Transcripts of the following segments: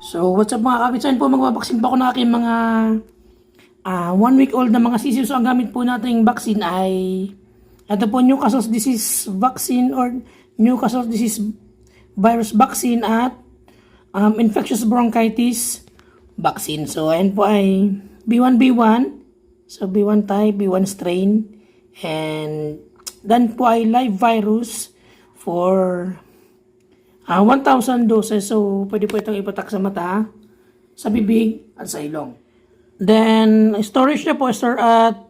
So, what's up mga kabitsan po, magbabaksin po ako ng aking mga 1 week old na mga sisiw. So, ang gamit po nating vaccine ay ito po Newcastle disease vaccine or Newcastle disease virus vaccine at infectious bronchitis vaccine. So, ayan po ay B1B1. So, B1 type, B1 strain. And then po ay live virus for 1,000 doses. So, pwede po itong ipatak sa mata, sa bibig, at sa ilong. Then, storage niya po, store at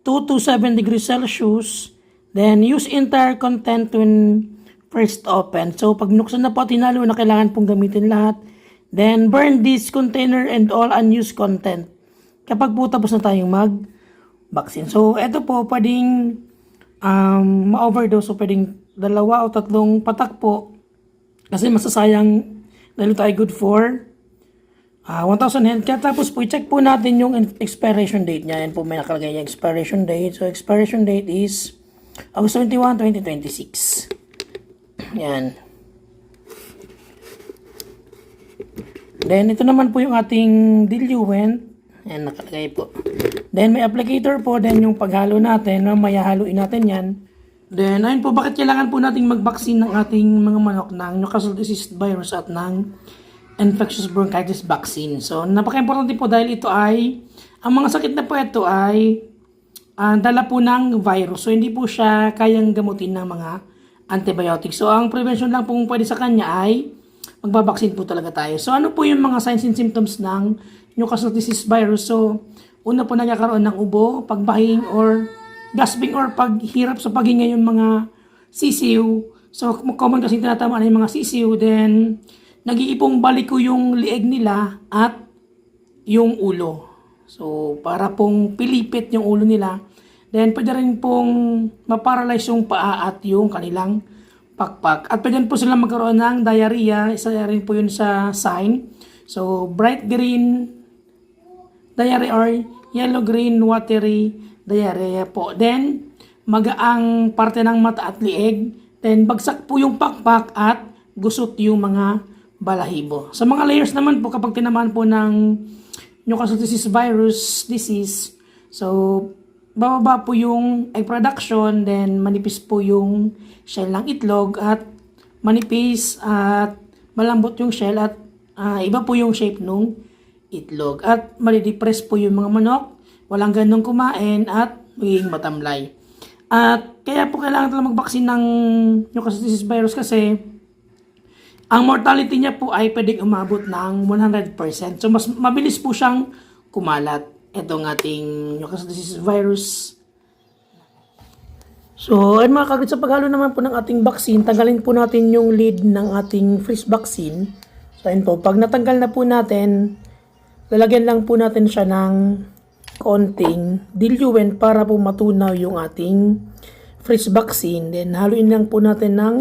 2 to 7 degrees Celsius. Then, use entire content when first open. So, pag binuksan na po at hinalo na, kailangan pong gamitin lahat. Then, burn this container and all unused content. Kapag po tapos na tayong mag-vaccine. So, ito po, pwedeng ma-overdose. So, pwedeng 2 o 3 patak po. Kasi masasayang dahil tayo good for 1,000 head. Kaya tapos po, i-check po natin yung expiration date niya. Yan po may nakalagay yung expiration date. So, expiration date is August 21, 2026. Yan. Then, ito naman po yung ating diluent. Yan, nakalagay po. Then, may applicator po. Then, yung paghalo natin, mamaya haluin natin yan. Then, ayun po, bakit kailangan po nating mag-vaccine ng ating mga manok ng Newcastle disease virus at ng infectious bronchitis vaccine. So, napaka-importante po dahil ito ay, ang mga sakit na po ito ay dala po ng virus. So, hindi po siya kayang gamutin ng mga antibiotics. So, ang prevention lang po pwede sa kanya ay magbabaksin po talaga tayo. So, ano po yung mga signs and symptoms ng Newcastle disease virus? So, una po nagkakaroon ng ubo, pagbahing or gasping or paghirap sa paghinga yung mga sisiw. So, common kasi tinatamaan yung mga sisiw. Then, nag-iipong baliko yung lieg nila at yung ulo. So, para pong pilipit yung ulo nila. Then, pwede rin pong maparalyze yung paa at yung kanilang pakpak. At pwede po sila magkaroon ng diarrhea. Isa rin po yun sa sign. So, bright green diarrhea or yellow-green watery diarrhea po. Then, magaang parte ng mata at lieg. Then, bagsak po yung pakpak at gusot yung mga balahibo. Sa mga layers naman po, kapag tinamaan po ng Newcastle disease virus disease, so, bababa po yung egg production, then manipis po yung shell ng itlog at manipis at malambot yung shell at iba po yung shape ng itlog. At malidepress po yung mga manok, walang ganong kumain at magiging matamlay. At kaya po kailangan talaga mag-vaccine ng Newcastle disease virus kasi ang mortality niya po ay pwedeng umabot ng 100%. So mas mabilis po siyang kumalat itong ating Newcastle disease virus. So ay mga kagad, sa paghalo naman po ng ating vaccine, tanggalin po natin yung lid ng ating freeze vaccine. So ayun po, pag natanggal na po natin, lalagyan lang po natin siya ng konting diluent para po matunaw yung ating freeze vaccine. Then haluin lang po natin ng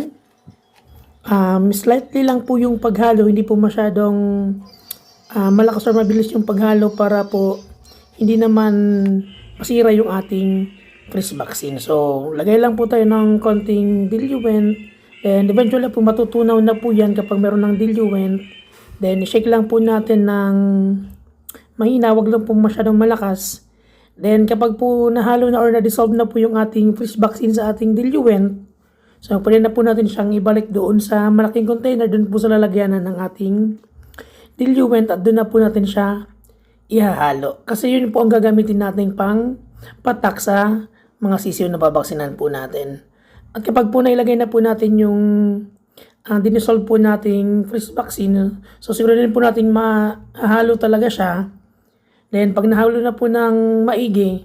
slightly lang po yung paghalo, hindi po masyadong malakas or mabilis yung paghalo para po hindi naman masira yung ating freeze vaccine. So lagay lang po tayo ng konting diluent, and eventually po matutunaw na po yan kapag meron ng diluent. Then shake lang po natin ng mahina, wag lang po masyadong malakas. Then kapag po nahalo na or na-dissolve na po yung ating freeze vaccine sa ating diluent, so pwede na po natin siyang ibalik doon sa malaking container, doon po sa lalagyanan ng ating diluent, at doon na po natin siya ihahalo. Kasi yun po ang gagamitin natin pang patak sa mga sisiw na babaksinan po natin. At kapag po nailagay na po natin yung dinissolve po nating freeze vaccine, so siguro din po natin mahalo talaga siya. Then, pag nahalo na po ng maigi,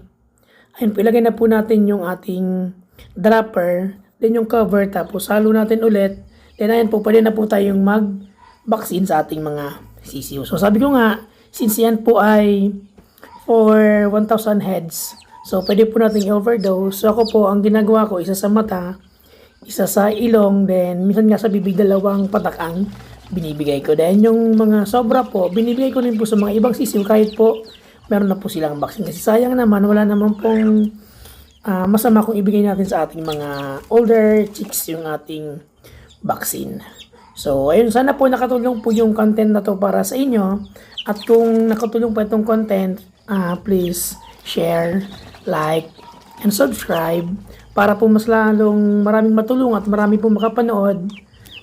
ayun, ilagay na po natin yung ating dropper, then yung cover, tapos halo natin ulit. Then, ayun po, pwede na po tayong mag-vaccine sa ating mga sisiw. So, sabi ko nga, since yan po ay for 1,000 heads, so pwede po natin overdose. So, ako po, ang ginagawa ko, isa sa mata, isa sa ilong, then minsan nga sa bibig, 2 patak ang binibigay ko. Then yung mga sobra po, binibigay ko rin po sa mga ibang sisiw kahit po meron na po silang vaccine. Kasi sayang naman, wala naman pong masama kung ibigay natin sa ating mga older chicks yung ating vaccine. So, ayun, sana po nakatulong po yung content na to para sa inyo. At kung nakatulong po itong content, please share, like, and subscribe para po mas lalong maraming matulong at marami po makapanood.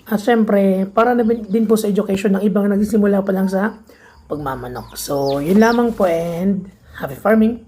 At syempre, para na din po sa education ng ibang nagsisimula pa lang sa pagmamanok. So, yun lamang po and happy farming!